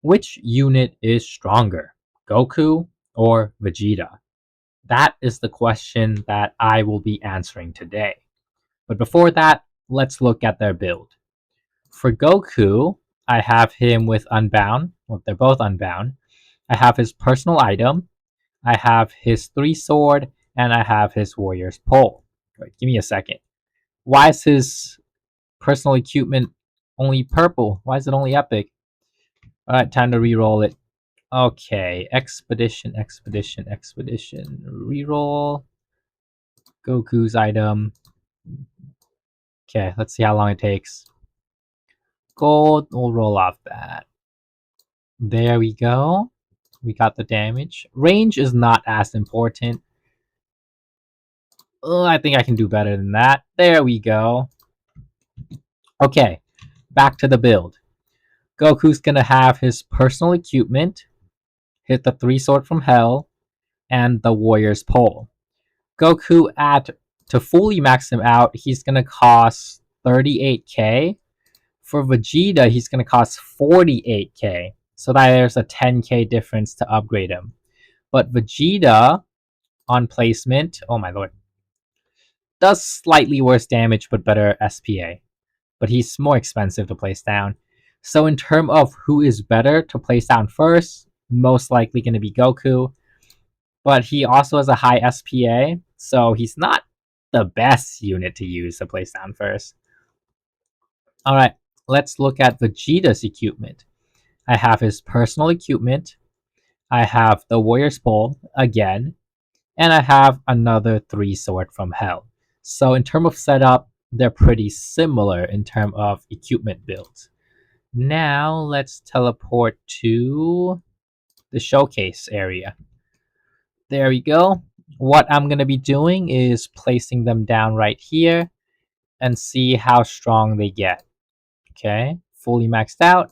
Which unit is stronger, Goku or Vegeta? That is the question that I will be answering today. But before that, let's look at their build. For Goku, I have him with Unbound. Well, they're both Unbound. I have his personal item. I have his 3 sword, and I have his warrior's pole. Wait, give me a second. Why is his personal equipment only purple? Why is it only epic? Alright, time to re-roll it. Okay, expedition. Reroll. Goku's item. Okay, let's see how long it takes. Gold, we'll roll off that. There we go. We got the damage. Range is not as important. I think I can do better than that. There we go. Okay, back to the build. Goku's gonna have his personal equipment, hit the 3 sword from hell, and the warrior's pole. Goku to fully max him out, he's gonna cost 38k. For Vegeta, he's gonna cost 48k. So that there's a 10k difference to upgrade him. But Vegeta on placement, oh my lord, does slightly worse damage but better SPA. But he's more expensive to place down. So in terms of who is better to place down first, most likely going to be Goku. But he also has a high SPA, so he's not the best unit to use to place down first. Alright, let's look at Vegeta's equipment. I have his personal equipment. I have the warrior's pole again. And I have another 3 sword from hell. So in terms of setup, they're pretty similar in terms of equipment builds. Now let's teleport to the showcase area. There we go. What I'm going to be doing is placing them down right here and see how strong they get. Okay, fully maxed out.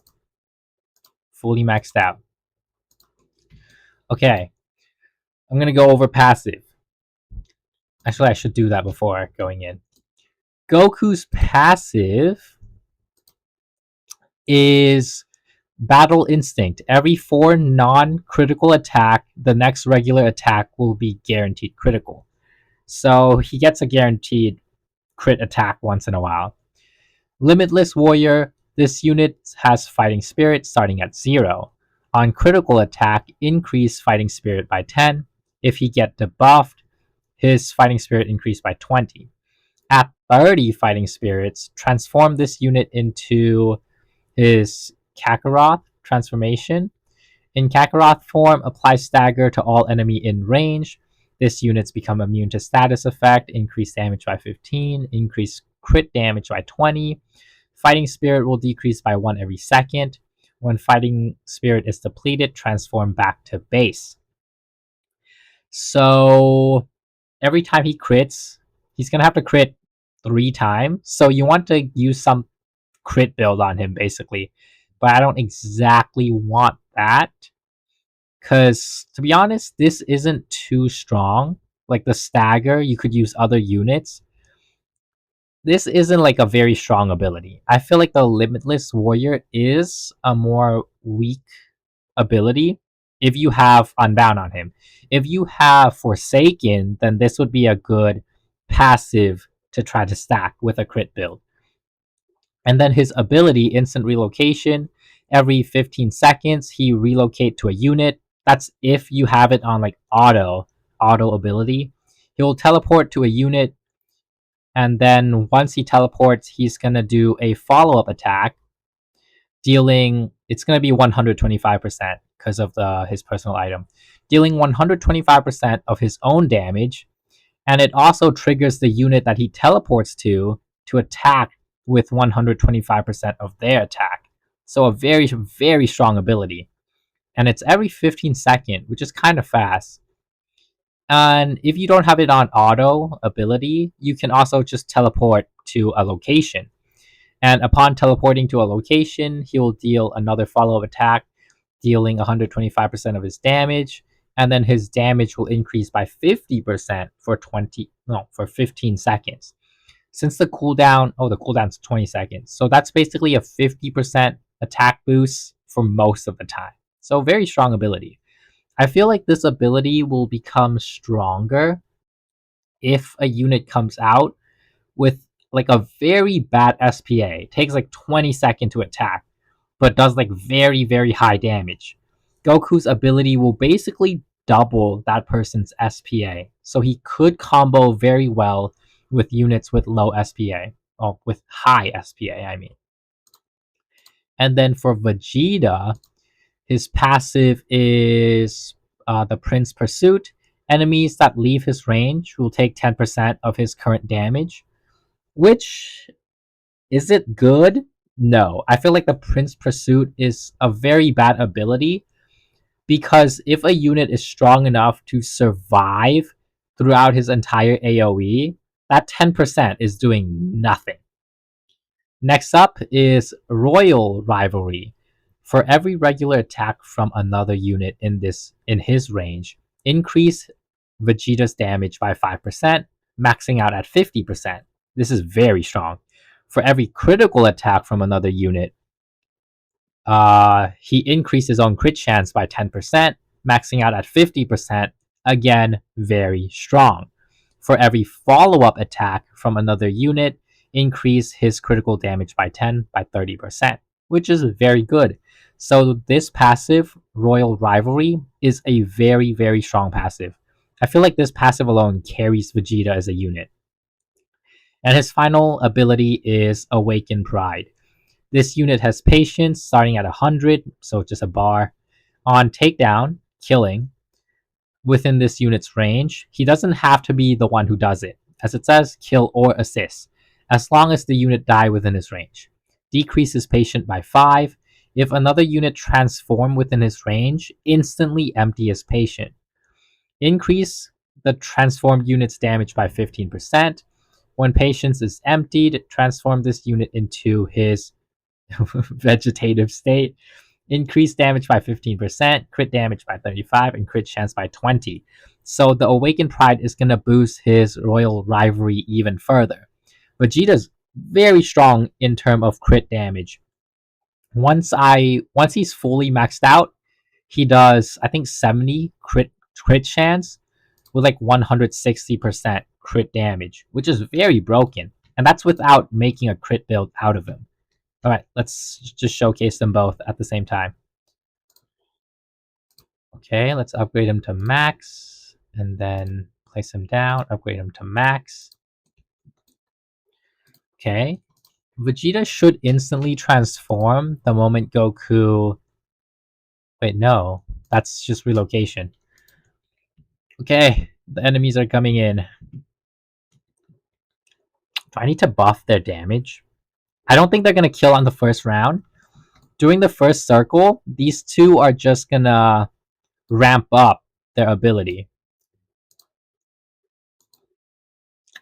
Fully maxed out. Okay, I'm going to go over passive. Actually, I should do that before going in. Goku's passive is Battle Instinct. Every 4 non-critical attack, the next regular attack will be guaranteed critical. So he gets a guaranteed crit attack once in a while. Limitless Warrior. This unit has Fighting Spirit starting at 0. On critical attack, increase Fighting Spirit by 10. If he gets debuffed, his Fighting Spirit increased by 20. At 30 Fighting Spirits, transform this unit into his Kakarot transformation. In Kakarot form, apply stagger to all enemy in range. This unit's become immune to status effect, increase damage by 15, increase crit damage by 20. Fighting Spirit will decrease by 1 every second. When Fighting Spirit is depleted, transform back to base. So every time he crits, he's gonna have to crit 3 times. So you want to use some crit build on him, basically. But I don't exactly want that. Because, to be honest, this isn't too strong. Like the stagger, you could use other units. This isn't like a very strong ability. I feel like the Limitless Warrior is a more weak ability if you have Unbound on him. If you have Forsaken, then this would be a good passive to try to stack with a crit build. And then his ability, Instant Relocation. Every 15 seconds, he relocate to a unit. That's if you have it on like auto ability. He'll teleport to a unit, and then once he teleports, he's gonna do a follow-up attack, dealing. It's gonna be 125% because of his personal item, dealing 125% of his own damage, and it also triggers the unit that he teleports to attack with 125% of their attack. So a very, very strong ability. And it's every 15 seconds, which is kind of fast. And if you don't have it on auto ability, you can also just teleport to a location. And upon teleporting to a location, he will deal another follow-up attack, dealing 125% of his damage. And then his damage will increase by 50% for 15 seconds. Since the cooldown's 20 seconds. So that's basically a 50% attack boost for most of the time. So very strong ability. I feel like this ability will become stronger if a unit comes out with like a very bad SPA. It takes like 20 seconds to attack, but does like very, very high damage. Goku's ability will basically double that person's SPA. So he could combo very well with units with low SPA. Oh, with high SPA, I mean. And then for Vegeta, his passive is the Prince Pursuit. Enemies that leave his range will take 10% of his current damage, which is it good? No. I feel like the Prince Pursuit is a very bad ability because if a unit is strong enough to survive throughout his entire AoE, that 10% is doing nothing. Next up is Royal Rivalry. For every regular attack from another unit in his range, increase Vegeta's damage by 5%, maxing out at 50%. This is very strong. For every critical attack from another unit, he increased his own crit chance by 10%, maxing out at 50%. Again, very strong. For every follow-up attack from another unit, increase his critical damage by 10 by 30%, which is very good. So this passive, Royal Rivalry, is a very, very strong passive. I feel like this passive alone carries Vegeta as a unit. And his final ability is Awaken Pride. This unit has patience starting at 100, so just a bar. On takedown, killing, within this unit's range, he doesn't have to be the one who does it. As it says, kill or assist, as long as the unit die within his range. Decreases patient by 5. If another unit transform within his range, instantly empty his patient. Increase the transformed unit's damage by 15%. When patience is emptied, transform this unit into his vegetative state. Increase damage by 15%, crit damage by 35, and crit chance by 20. So the Awakened Pride is going to boost his Royal Rivalry even further. Vegeta's very strong in terms of crit damage. Once he's fully maxed out, he does I think 70 crit chance with like 160% crit damage, which is very broken. And that's without making a crit build out of him. Alright, let's just showcase them both at the same time. Okay, let's upgrade him to max, and then place him down, upgrade him to max. Okay, Vegeta should instantly transform the moment Goku... Wait, no, that's just relocation. Okay, the enemies are coming in. Do I need to buff their damage? I don't think they're gonna kill on the first round. During the first circle, these two are just gonna ramp up their ability.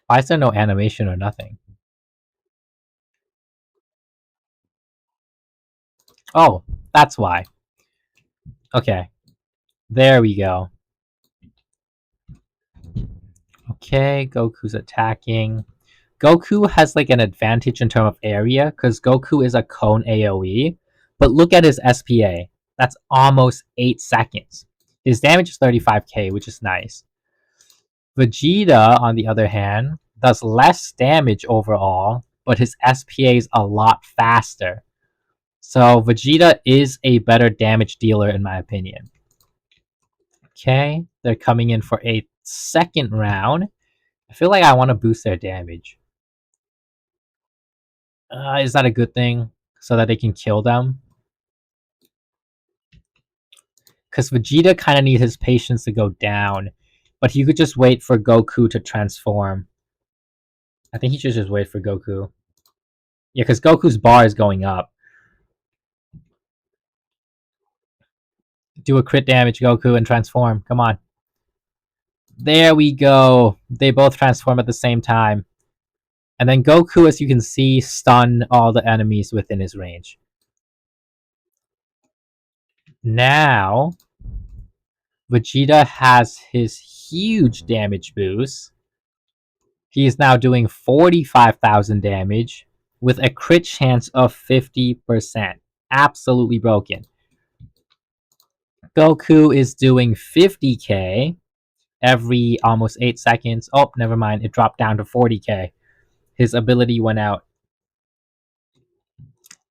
Why is there no animation or nothing? Oh, that's why. Okay, there we go. Okay, Goku's attacking. Goku has like an advantage in terms of area because Goku is a cone AoE. But look at his SPA. That's almost 8 seconds. His damage is 35k, which is nice. Vegeta, on the other hand, does less damage overall, but his SPA is a lot faster. So Vegeta is a better damage dealer in my opinion. Okay, they're coming in for a second round. I feel like I want to boost their damage. Is that a good thing? So that they can kill them? Because Vegeta kind of needs his patience to go down. But he could just wait for Goku to transform. I think he should just wait for Goku. Yeah, because Goku's bar is going up. Do a crit damage, Goku, and transform. Come on. There we go. They both transform at the same time. And then Goku, as you can see, stun all the enemies within his range. Now, Vegeta has his huge damage boost. He is now doing 45,000 damage with a crit chance of 50%. Absolutely broken. Goku is doing 50k every almost 8 seconds. Oh, never mind. It dropped down to 40k. His ability went out.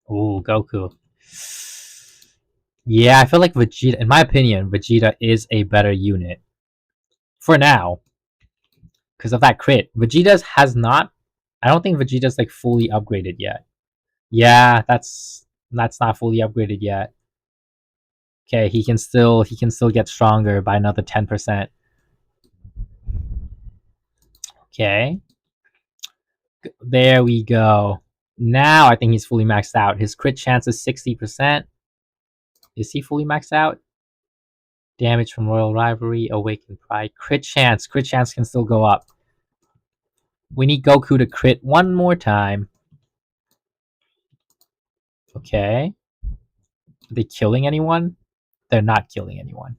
Ooh, Goku. Yeah, I feel like Vegeta, in my opinion, Vegeta is a better unit. For now. Because of that crit. Vegeta's has not. I don't think Vegeta's like fully upgraded yet. Yeah, that's not fully upgraded yet. Okay, he can still get stronger by another 10%. Okay. There we go. Now I think he's fully maxed out. His crit chance is 60%. Is he fully maxed out? Damage from Royal Rivalry, Awakened Pride. Crit chance. Crit chance can still go up. We need Goku to crit one more time. Okay. Are they killing anyone? They're not killing anyone.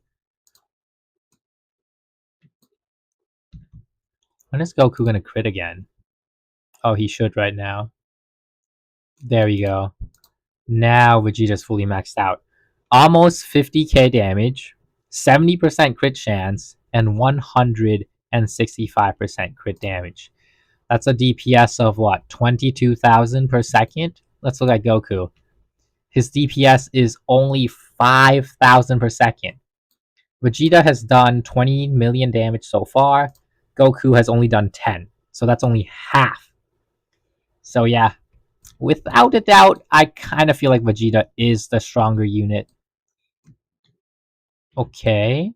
When is Goku gonna crit again? Oh, he should right now. There we go. Now Vegeta's fully maxed out. Almost 50k damage, 70% crit chance, and 165% crit damage. That's a DPS of what? 22,000 per second? Let's look at Goku. His DPS is only 5,000 per second. Vegeta has done 20 million damage so far. Goku has only done 10. So that's only half. So yeah, without a doubt, I kind of feel like Vegeta is the stronger unit. Okay,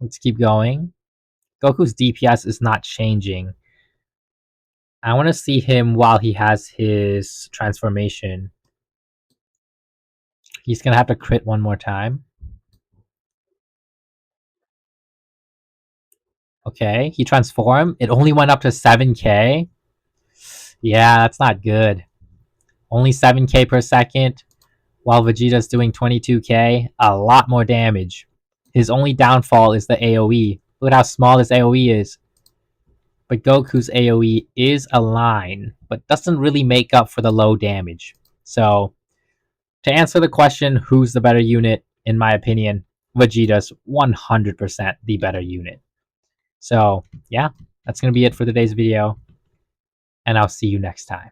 let's keep going. Goku's DPS is not changing. I want to see him while he has his transformation. He's going to have to crit one more time. Okay, he transformed. It only went up to 7k. Yeah, that's not good. Only 7k per second, while Vegeta's doing 22k. A lot more damage. His only downfall is the AoE. Look at how small his AoE is. But Goku's AoE is a line, but doesn't really make up for the low damage. So, to answer the question, who's the better unit, in my opinion, Vegeta's 100% the better unit. So, yeah, that's going to be it for today's video, and I'll see you next time.